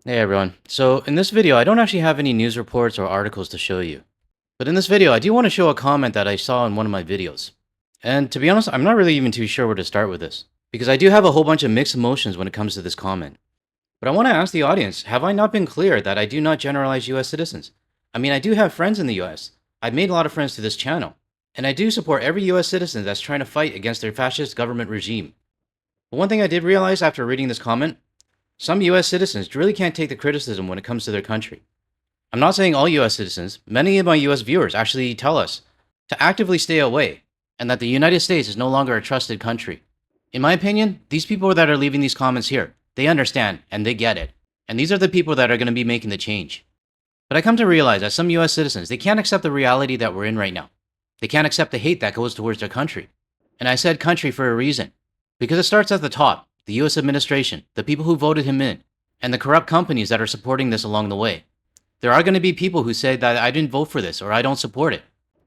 Hey everyone. So in this video, I don't actually have any news reports or articles to show you. But in this video, I do want to show a comment that I saw in one of my videos. And to be honest, I'm not really even too sure where to start with this, because I do have a whole bunch of mixed emotions when it comes to this comment. But I want to ask the audience, have I not been clear that I do not generalize US citizens? I mean, I do have friends in the US. I've made a lot of friends through this channel. And I do support every US citizen that's trying to fight against their fascist government regime. But one thing I did realize after reading this comment, some US citizens really can't take the criticism when it comes to their country. I'm not saying all US citizens, many of my US viewers actually tell us to actively stay away, and that the United States is no longer a trusted country. In my opinion, these people that are leaving these comments here, they understand and they get it. And these are the people that are going to be making the change. But I come to realize that some US citizens, they can't accept the reality that we're in right now. They can't accept the hate that goes towards their country. And I said country for a reason. Because it starts at the top, the US administration, the people who voted him in, and the corrupt companies that are supporting this along the way. There are going to be people who say that I didn't vote for this or I don't support it.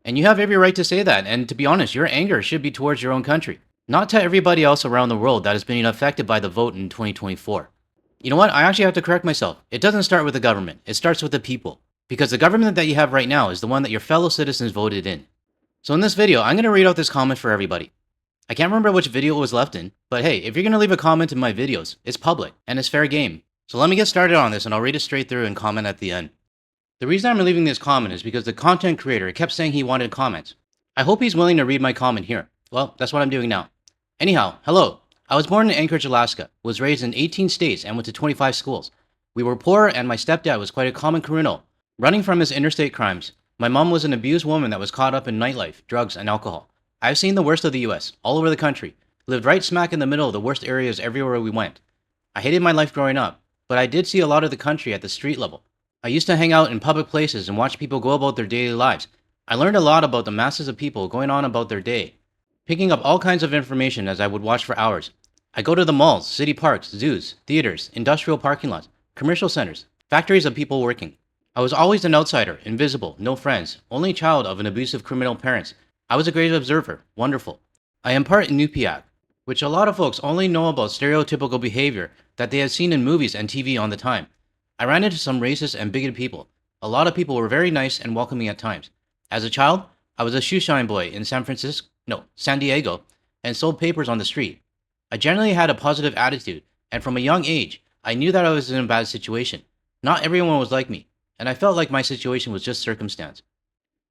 And you have every right to say that. And to be honest, your anger should be towards your own country, not to everybody else around the world that is being affected by the vote in 2024. You know what? I actually have to correct myself. It doesn't start with the government. It starts with the people. Because the government that you have right now is the one that your fellow citizens voted in. So in this video, I'm going to read out this comment for everybody. I can't remember which video it was left in, but hey, if you're going to leave a comment in my videos, it's public and it's fair game. So let me get started on this and I'll read it straight through and comment at the end. The reason I'm leaving this comment is because the content creator kept saying he wanted comments. I hope he's willing to read my comment here. Well, that's what I'm doing now. Anyhow, hello. I was born in Anchorage, Alaska, was raised in 18 states and went to 25 schools. We were poor and my stepdad was quite a common criminal, running from his interstate crimes. My mom was an abused woman that was caught up in nightlife, drugs, and alcohol. I've seen the worst of the US, all over the country, lived right smack in the middle of the worst areas everywhere we went. I hated my life growing up, but I did see a lot of the country at the street level. I used to hang out in public places and watch people go about their daily lives. I learned a lot about the masses of people going on about their day, picking up all kinds of information as I would watch for hours. I go to the malls, city parks, zoos, theaters, industrial parking lots, commercial centers, factories of people working. I was always an outsider, invisible, no friends, only child of an abusive criminal parents. I was a great observer, wonderful. I am part Inupiaq, which a lot of folks only know about stereotypical behavior that they had seen in movies and TV on the time. I ran into some racist and bigoted people. A lot of people were very nice and welcoming at times. As a child, I was a shoeshine boy in San Diego, and sold papers on the street. I generally had a positive attitude, and from a young age, I knew that I was in a bad situation. Not everyone was like me, and I felt like my situation was just circumstance.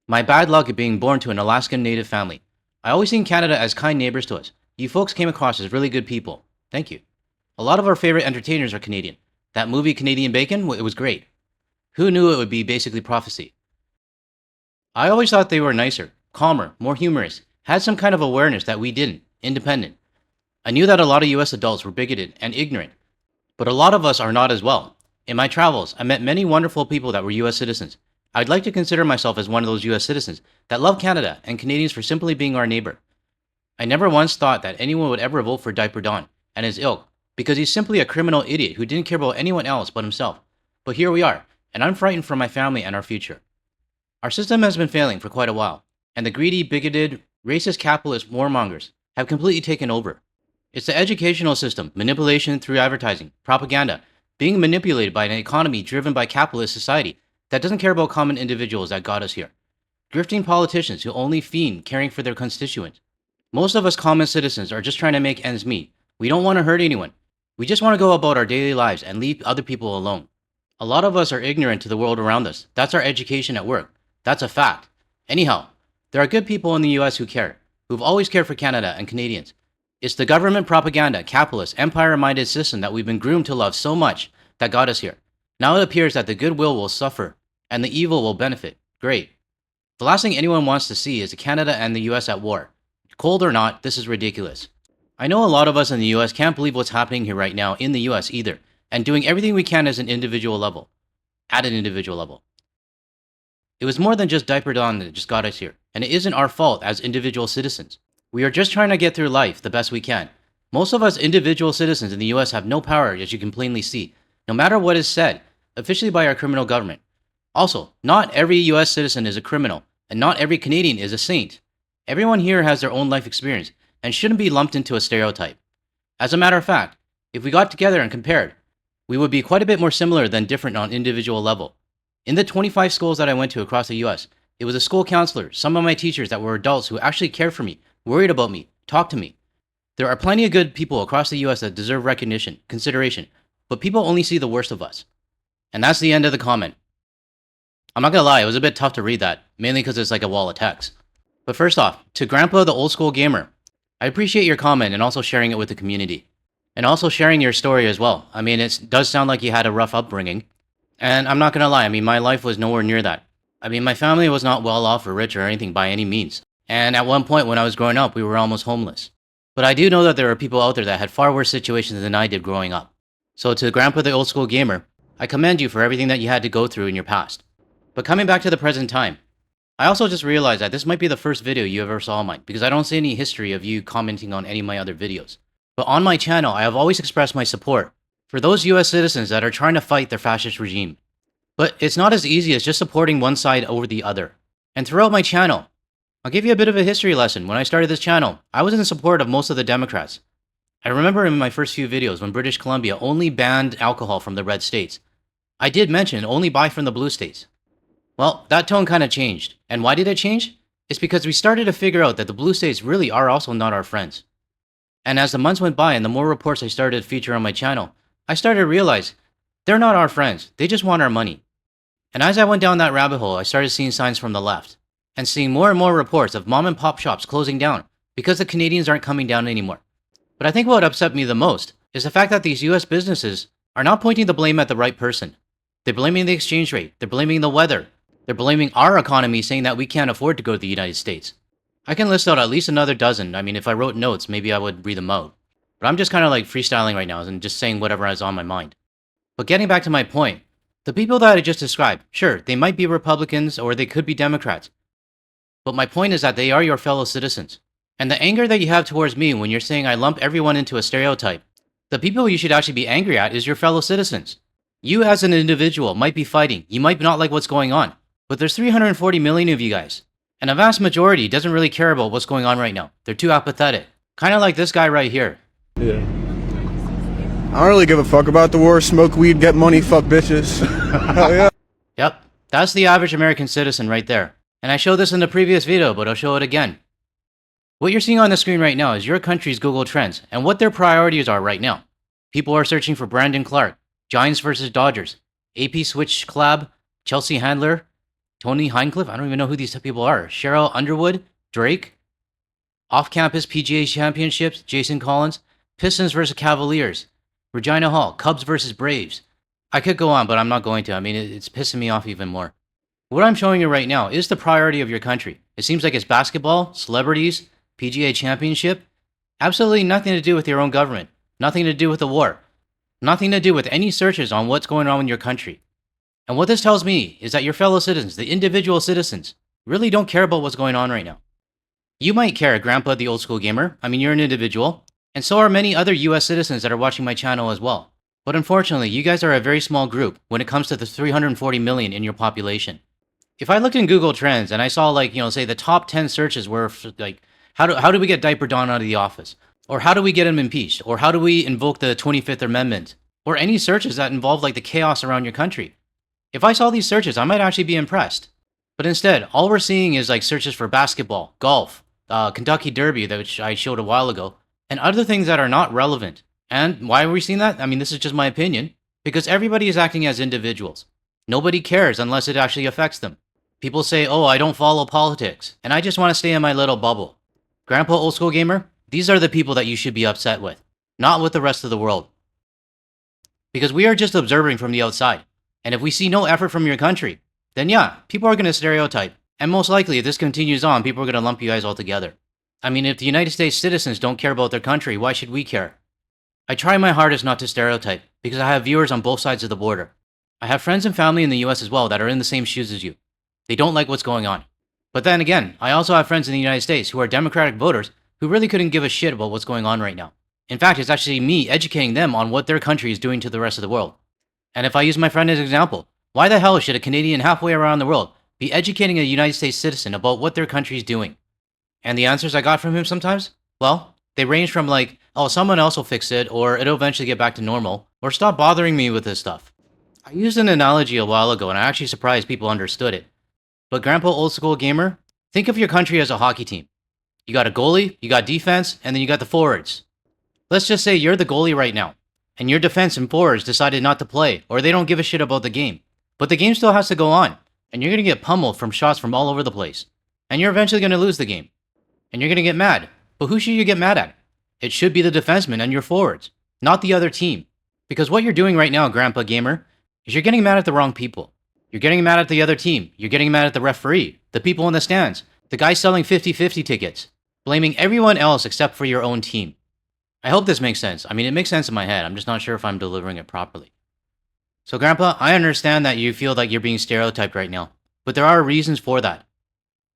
My bad luck at being born to an Alaskan native family. I always seen Canada as kind neighbors to us. You folks came across as really good people. Thank you. A lot of our favorite entertainers are Canadian. That movie Canadian Bacon, it was great. Who knew it would be basically prophecy? I always thought they were nicer, calmer, more humorous, had some kind of awareness that we didn't, independent. I knew that a lot of US adults were bigoted and ignorant, but a lot of us are not as well. In my travels, I met many wonderful people that were US citizens. I'd like to consider myself as one of those US citizens that love Canada and Canadians for simply being our neighbor. I never once thought that anyone would ever vote for Diaper Don and his ilk because he's simply a criminal idiot who didn't care about anyone else but himself. But here we are, and I'm frightened for my family and our future. Our system has been failing for quite a while, and the greedy, bigoted, racist capitalist warmongers have completely taken over. It's the educational system, manipulation through advertising, propaganda, being manipulated by an economy driven by capitalist society that doesn't care about common individuals that got us here. Grifting politicians who only fiend caring for their constituents. Most of us common citizens are just trying to make ends meet. We don't want to hurt anyone. We just want to go about our daily lives and leave other people alone. A lot of us are ignorant to the world around us. That's our education at work. That's a fact. Anyhow, there are good people in the US who care, who've always cared for Canada and Canadians. It's the government propaganda, capitalist, empire-minded system that we've been groomed to love so much that got us here. Now it appears that the goodwill will suffer and the evil will benefit. Great. The last thing anyone wants to see is Canada and the US at war. Cold or not, this is ridiculous. I know a lot of us in the US can't believe what's happening here right now in the US either, and doing everything we can as an individual level. At an individual level. It was more than just Diaper Don that just got us here, and it isn't our fault as individual citizens. We are just trying to get through life the best we can. Most of us individual citizens in the US have no power, as you can plainly see, no matter what is said, officially by our criminal government. Also, not every US citizen is a criminal, and not every Canadian is a saint. Everyone here has their own life experience, and shouldn't be lumped into a stereotype. As a matter of fact, if we got together and compared, we would be quite a bit more similar than different on individual level. In the 25 schools that I went to across the US, it was a school counselor, some of my teachers that were adults who actually cared for me, worried about me, talked to me. There are plenty of good people across the US that deserve recognition, consideration, but people only see the worst of us. And that's the end of the comment. I'm not gonna lie, it was a bit tough to read that, mainly because it's like a wall of text. But first off, to Grandpa the old school gamer, I appreciate your comment and also sharing it with the community. And also sharing your story as well. I mean, it does sound like you had a rough upbringing. And I'm not gonna lie, I mean, my life was nowhere near that. I mean, my family was not well off or rich or anything by any means. And at one point when I was growing up, we were almost homeless. But I do know that there are people out there that had far worse situations than I did growing up. So to Grandpa the old school gamer, I commend you for everything that you had to go through in your past. But coming back to the present time, I also just realized that this might be the first video you ever saw of mine, because I don't see any history of you commenting on any of my other videos. But on my channel, I have always expressed my support for those US citizens that are trying to fight their fascist regime. But it's not as easy as just supporting one side over the other. And throughout my channel, I'll give you a bit of a history lesson. When I started this channel, I was in support of most of the Democrats. I remember in my first few videos when British Columbia only banned alcohol from the red states. I did mention only buy from the blue states. Well, that tone kind of changed. And why did it change? It's because we started to figure out that the blue states really are also not our friends. And as the months went by and the more reports I started to feature on my channel, I started to realize they're not our friends. They just want our money. And as I went down that rabbit hole, I started seeing signs from the left and seeing more and more reports of mom and pop shops closing down because the Canadians aren't coming down anymore. But I think what upset me the most is the fact that these US businesses are not pointing the blame at the right person. They're blaming the exchange rate. They're blaming the weather. They're blaming our economy, saying that we can't afford to go to the United States. I can list out at least another dozen. I mean, if I wrote notes, maybe I would read them out. But I'm just kind of like freestyling right now and just saying whatever is on my mind. But getting back to my point, the people that I just described, sure, they might be Republicans or they could be Democrats. But my point is that they are your fellow citizens. And the anger that you have towards me when you're saying I lump everyone into a stereotype, the people you should actually be angry at is your fellow citizens. You as an individual might be fighting, you might not like what's going on, but there's 340 million of you guys. And a vast majority doesn't really care about what's going on right now. They're too apathetic. Kind of like this guy right here. Yeah. I don't really give a fuck about the war. Smoke weed, get money, fuck bitches. Hell yeah. Yep, that's the average American citizen right there. And I showed this in the previous video, but I'll show it again. What you're seeing on the screen right now is your country's Google Trends and what their priorities are right now. People are searching for Brandon Clark, Giants versus Dodgers, AP Switch Collab, Chelsea Handler, Tony Hinecliffe, I don't even know who these people are, Cheryl Underwood, Drake, off-campus PGA Championships, Jason Collins, Pistons versus Cavaliers, Regina Hall, Cubs versus Braves. I could go on, but I'm not going to. I mean, it's pissing me off even more. What I'm showing you right now is the priority of your country. It seems like it's basketball, celebrities, PGA Championship. Absolutely nothing to do with your own government. Nothing to do with the war. Nothing to do with any searches on what's going on in your country. And what this tells me is that your fellow citizens, the individual citizens, really don't care about what's going on right now. You might care, Grandpa the old school gamer. I mean, you're an individual. And so are many other US citizens that are watching my channel as well. But unfortunately, you guys are a very small group when it comes to the 340 million in your population. If I looked in Google Trends and I saw like, say the top 10 searches were like, how do we get Diaper Don out of the office? Or how do we get him impeached? Or how do we invoke the 25th Amendment? Or any searches that involve like the chaos around your country. If I saw these searches, I might actually be impressed. But instead, all we're seeing is like searches for basketball, golf, Kentucky Derby, which I showed a while ago, and other things that are not relevant. And why are we seeing that? I mean, this is just my opinion. Because everybody is acting as individuals. Nobody cares unless it actually affects them. People say, oh, I don't follow politics, and I just want to stay in my little bubble. Grandpa old school gamer, these are the people that you should be upset with, not with the rest of the world. Because we are just observing from the outside. And if we see no effort from your country, then yeah, people are going to stereotype. And most likely, if this continues on, people are going to lump you guys all together. I mean, if the United States citizens don't care about their country, why should we care? I try my hardest not to stereotype, because I have viewers on both sides of the border. I have friends and family in the US as well that are in the same shoes as you. They don't like what's going on. But then again, I also have friends in the United States who are Democratic voters who really couldn't give a shit about what's going on right now. In fact, it's actually me educating them on what their country is doing to the rest of the world. And if I use my friend as an example, why the hell should a Canadian halfway around the world be educating a United States citizen about what their country is doing? And the answers I got from him sometimes? Well, they range from like, oh, someone else will fix it, or it'll eventually get back to normal, or stop bothering me with this stuff. I used an analogy a while ago, and I'm actually surprised people understood it. But Grandpa Old School Gamer, think of your country as a hockey team. You got a goalie, you got defense, and then you got the forwards. Let's just say you're the goalie right now, and your defense and forwards decided not to play, or they don't give a shit about the game. But the game still has to go on, and you're gonna get pummeled from shots from all over the place. And you're eventually gonna lose the game. And you're gonna get mad. But who should you get mad at? It should be the defensemen and your forwards, not the other team. Because what you're doing right now, Grandpa Gamer, is you're getting mad at the wrong people. You're getting mad at the other team. You're getting mad at the referee, the people in the stands, the guy selling 50-50 tickets, blaming everyone else except for your own team. I hope this makes sense. I mean, it makes sense in my head. I'm just not sure if I'm delivering it properly. So, Grandpa, I understand that you feel like you're being stereotyped right now, but there are reasons for that.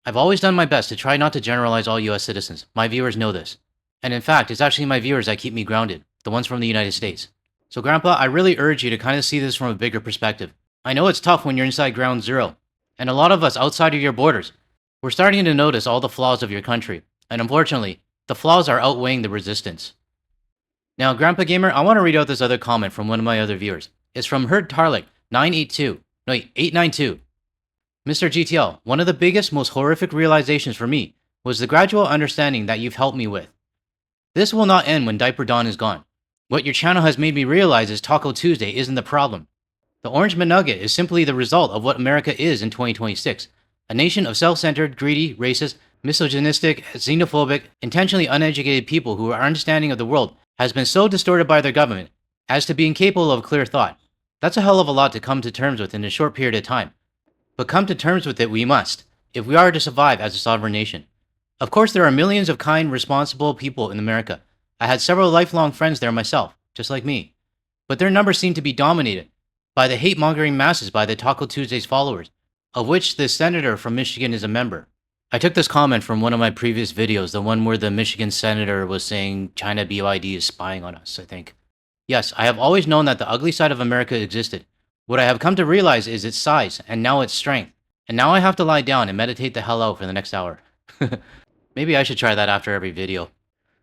I've always done my best to try not to generalize all US citizens. My viewers know this. And in fact, it's actually my viewers that keep me grounded, the ones from the United States. So, Grandpa, I really urge you to kind of see this from a bigger perspective. I know it's tough when you're inside ground zero, and a lot of us outside of your borders, we're starting to notice all the flaws of your country, and unfortunately, the flaws are outweighing the resistance. Now, Grandpa Gamer, I want to read out this other comment from one of my other viewers. It's from Herd Tarlik 892. Mr. GTL, one of the biggest, most horrific realizations for me was the gradual understanding that you've helped me with. This will not end when Diaper Dawn is gone. What your channel has made me realize is Taco Tuesday isn't the problem. The Orange McNugget is simply the result of what America is in 2026. A nation of self-centered, greedy, racist, misogynistic, xenophobic, intentionally uneducated people who are understanding of the world has been so distorted by their government as to be incapable of clear thought. That's a hell of a lot to come to terms with in a short period of time. But come to terms with it we must, if we are to survive as a sovereign nation. Of course, there are millions of kind, responsible people in America. I had several lifelong friends there myself, just like me. But their numbers seem to be dominated by the hate-mongering masses by the Taco Tuesday's followers, of which this senator from Michigan is a member. I took this comment from one of my previous videos, the one where the Michigan senator was saying China BYD is spying on us, I think. Yes, I have always known that the ugly side of America existed. What I have come to realize is its size, and now its strength. And now I have to lie down and meditate the hell out for the next hour. Maybe I should try that after every video.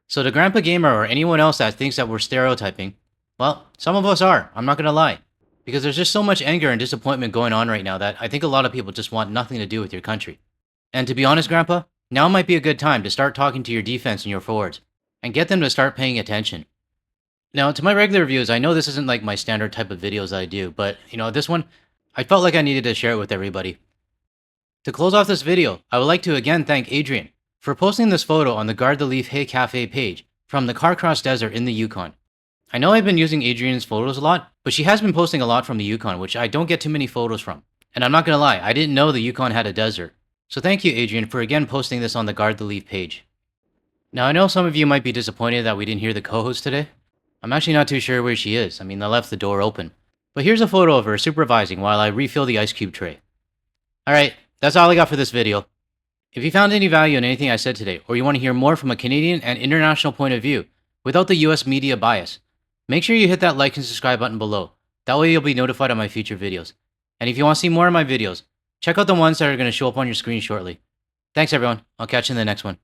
So to Grandpa Gamer or anyone else that thinks that we're stereotyping, well, some of us are, I'm not gonna lie. Because there's just so much anger and disappointment going on right now that I think a lot of people just want nothing to do with your country. And to be honest, Grandpa, now might be a good time to start talking to your defense and your forwards, and get them to start paying attention. Now, to my regular viewers, I know this isn't like my standard type of videos that I do, but, this one, I felt like I needed to share it with everybody. To close off this video, I would like to again thank Adrian for posting this photo on the Guard the Leaf Hay Cafe page from the Carcross Desert in the Yukon. I know I've been using Adrian's photos a lot, but she has been posting a lot from the Yukon, which I don't get too many photos from. And I'm not gonna lie, I didn't know the Yukon had a desert. So thank you, Adrian, for again posting this on the Guard the Leaf page. Now, I know some of you might be disappointed that we didn't hear the co-host today. I'm actually not too sure where she is. I mean, I left the door open. But here's a photo of her supervising while I refill the ice cube tray. Alright, that's all I got for this video. If you found any value in anything I said today, or you want to hear more from a Canadian and international point of view, without the US media bias, make sure you hit that like and subscribe button below. That way you'll be notified of my future videos. And if you want to see more of my videos, check out the ones that are going to show up on your screen shortly. Thanks everyone, I'll catch you in the next one.